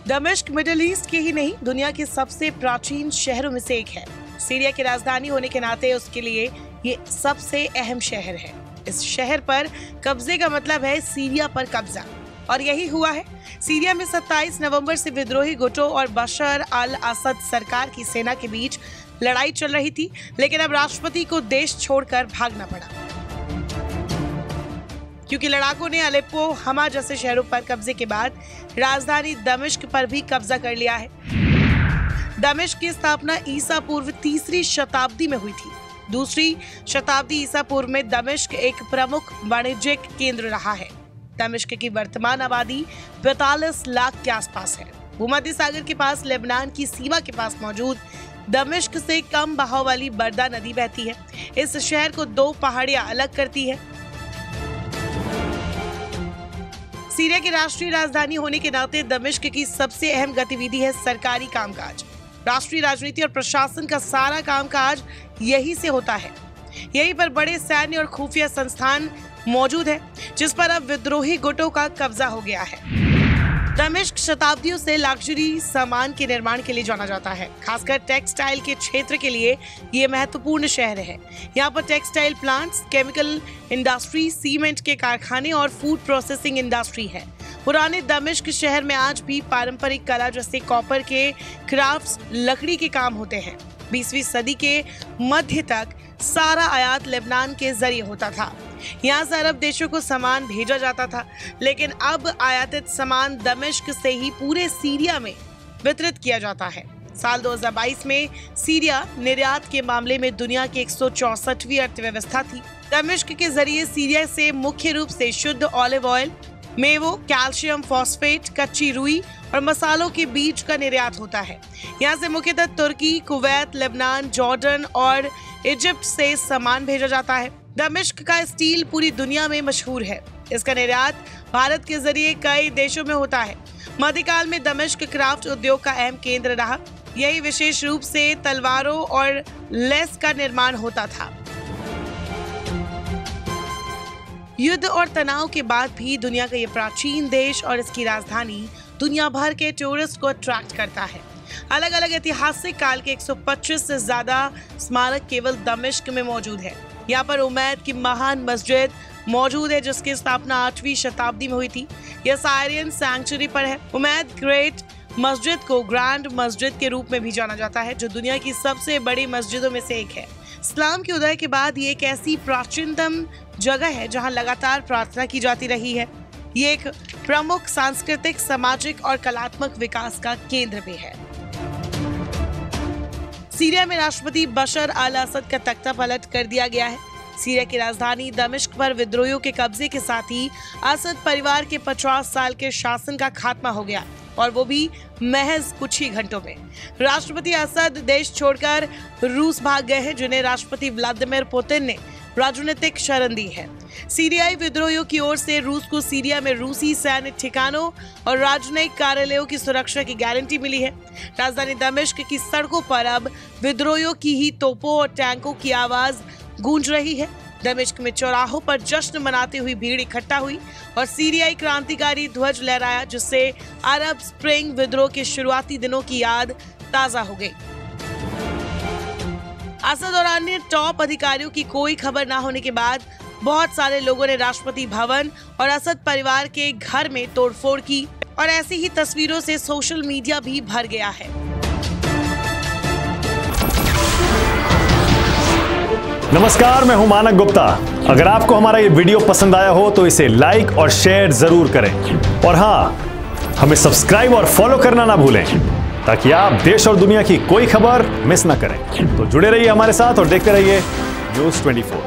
दमिश्क middle east के ही नहीं, दुनिया के सबसे प्राचीन शहरों में से एक है। सीरिया की राजधानी होने के नाते उसके लिए ये सबसे अहम शहर है। इस शहर पर कब्जे का मतलब है सीरिया पर कब्जा, और यही हुआ है। सीरिया में 27 नवंबर से विद्रोही गुटों और बशर अल असद सरकार की सेना के बीच लड़ाई चल रही थी, लेकिन अब राष्ट्रपति को देश छोड़कर भागना पड़ा क्योंकि लड़ाकों ने अलेप्पो, हमा जैसे शहरों पर कब्जे के बाद राजधानी दमिश्क पर भी कब्जा कर लिया है। दमिश्क की स्थापना ईसा पूर्व 3री शताब्दी में हुई थी। 2री शताब्दी ईसा पूर्व में दमिश्क एक प्रमुख वाणिज्यिक केंद्र रहा है। दमिश्क की वर्तमान आबादी 42 लाख के आसपास है। भूमध्य सागर के पास लेबनान की सीमा के पास मौजूद दमिश्क से कम बहाव वाली बर्दा नदी बहती है। इस शहर को 2 पहाड़ियां अलग करती है। सीरिया की राष्ट्रीय राजधानी होने के नाते दमिश्क की सबसे अहम गतिविधि है सरकारी कामकाज। राष्ट्रीय राजनीति और प्रशासन का सारा कामकाज यही से होता है। यहीं पर बड़े सैन्य और खुफिया संस्थान मौजूद है, जिस पर अब विद्रोही गुटों का कब्जा हो गया है। दमिश्क शताब्दियों से लग्जरी सामान के निर्माण के लिए जाना जाता है। खासकर टेक्सटाइल के क्षेत्र के लिए ये महत्वपूर्ण शहर है। यहाँ पर textile plants, chemical industry, cement के कारखाने और फूड प्रोसेसिंग इंडस्ट्री है। पुराने दमिश्क शहर में आज भी पारंपरिक कला जैसे कॉपर के क्राफ्ट्स, लकड़ी के काम होते हैं। 20वीं सदी के मध्य तक सारा आयात लेबनान के जरिए होता था। यहाँ से अरब देशों को सामान भेजा जाता था, लेकिन अब आयातित सामान दमिश्क से ही पूरे सीरिया में वितरित किया जाता है। साल 2022 में सीरिया निर्यात के मामले में दुनिया की 164वीं अर्थव्यवस्था थी। दमिश्क के जरिए सीरिया से मुख्य रूप से शुद्ध ऑलिव ऑयल, मेवों, कैल्शियम फॉस्फेट, कच्ची रुई और मसालों के बीज का निर्यात होता है। यहाँ से मुख्यतः तुर्की, कुवैत, लेबनान, जॉर्डन और इजिप्ट से सामान भेजा जाता है। दमिश्क का स्टील पूरी दुनिया में मशहूर है। इसका निर्यात भारत के जरिए कई देशों में होता है। मध्यकाल में दमिश्क क्राफ्ट उद्योग का अहम केंद्र रहा। यही विशेष रूप से तलवारों और लेस का निर्माण होता था। युद्ध और तनाव के बाद भी दुनिया का ये प्राचीन देश और इसकी राजधानी दुनिया भर के टूरिस्ट को अट्रैक्ट करता है। अलग अलग ऐतिहासिक काल के 125 से ज्यादा स्मारक केवल दमिश्क में मौजूद है। यहाँ पर उमैद की महान मस्जिद मौजूद है, जिसकी स्थापना 8वीं शताब्दी में हुई थी। यह सायरियन सैंक्चुरी पर है। उमैद ग्रेट मस्जिद को ग्रैंड मस्जिद के रूप में भी जाना जाता है, जो दुनिया की सबसे बड़ी मस्जिदों में से एक है। इस्लाम के उदय के बाद ये एक ऐसी प्राचीनतम जगह है जहाँ लगातार प्रार्थना की जाती रही है। ये एक प्रमुख सांस्कृतिक, सामाजिक और कलात्मक विकास का केंद्र भी है। सीरिया में राष्ट्रपति बशर अल असद का तख्ता पलट कर दिया गया है। सीरिया की राजधानी दमिश्क पर विद्रोहियों के कब्जे के साथ ही असद परिवार के 50 साल के शासन का खात्मा हो गया, और वो भी महज कुछ ही घंटों में। राष्ट्रपति असद देश छोड़कर रूस भाग गए हैं, जिन्हें राष्ट्रपति व्लादिमीर पुतिन ने राजनीतिक शरण दी है। सीरियाई विद्रोहियों की ओर से रूस को सीरिया में रूसी सैन्य ठिकानों और राजनयिक कार्यालयों की सुरक्षा की गारंटी मिली है। राजधानी दमिश्क की सड़कों पर अब विद्रोहियों की ही तोपों और टैंकों की आवाज गूंज रही है। दमिश्क में चौराहों पर जश्न मनाती हुई भीड़ इकट्ठा हुई और सीरियाई क्रांतिकारी ध्वज लहराया, जिससे अरब स्प्रिंग विद्रोह के शुरुआती दिनों की याद ताजा हो गई। असद और अन्य टॉप अधिकारियों की कोई खबर न होने के बाद बहुत सारे लोगों ने राष्ट्रपति भवन और असद परिवार के घर में तोड़फोड़ की, और ऐसी ही तस्वीरों से सोशल मीडिया भी भर गया है। नमस्कार, मैं हूं मानक गुप्ता। अगर आपको हमारा ये वीडियो पसंद आया हो तो इसे लाइक और शेयर जरूर करें, और हाँ, हमें सब्सक्राइब और फॉलो करना ना भूलें, ताकि आप देश और दुनिया की कोई खबर मिस ना करें। तो जुड़े रहिए हमारे साथ और देखते रहिए न्यूज़ 24।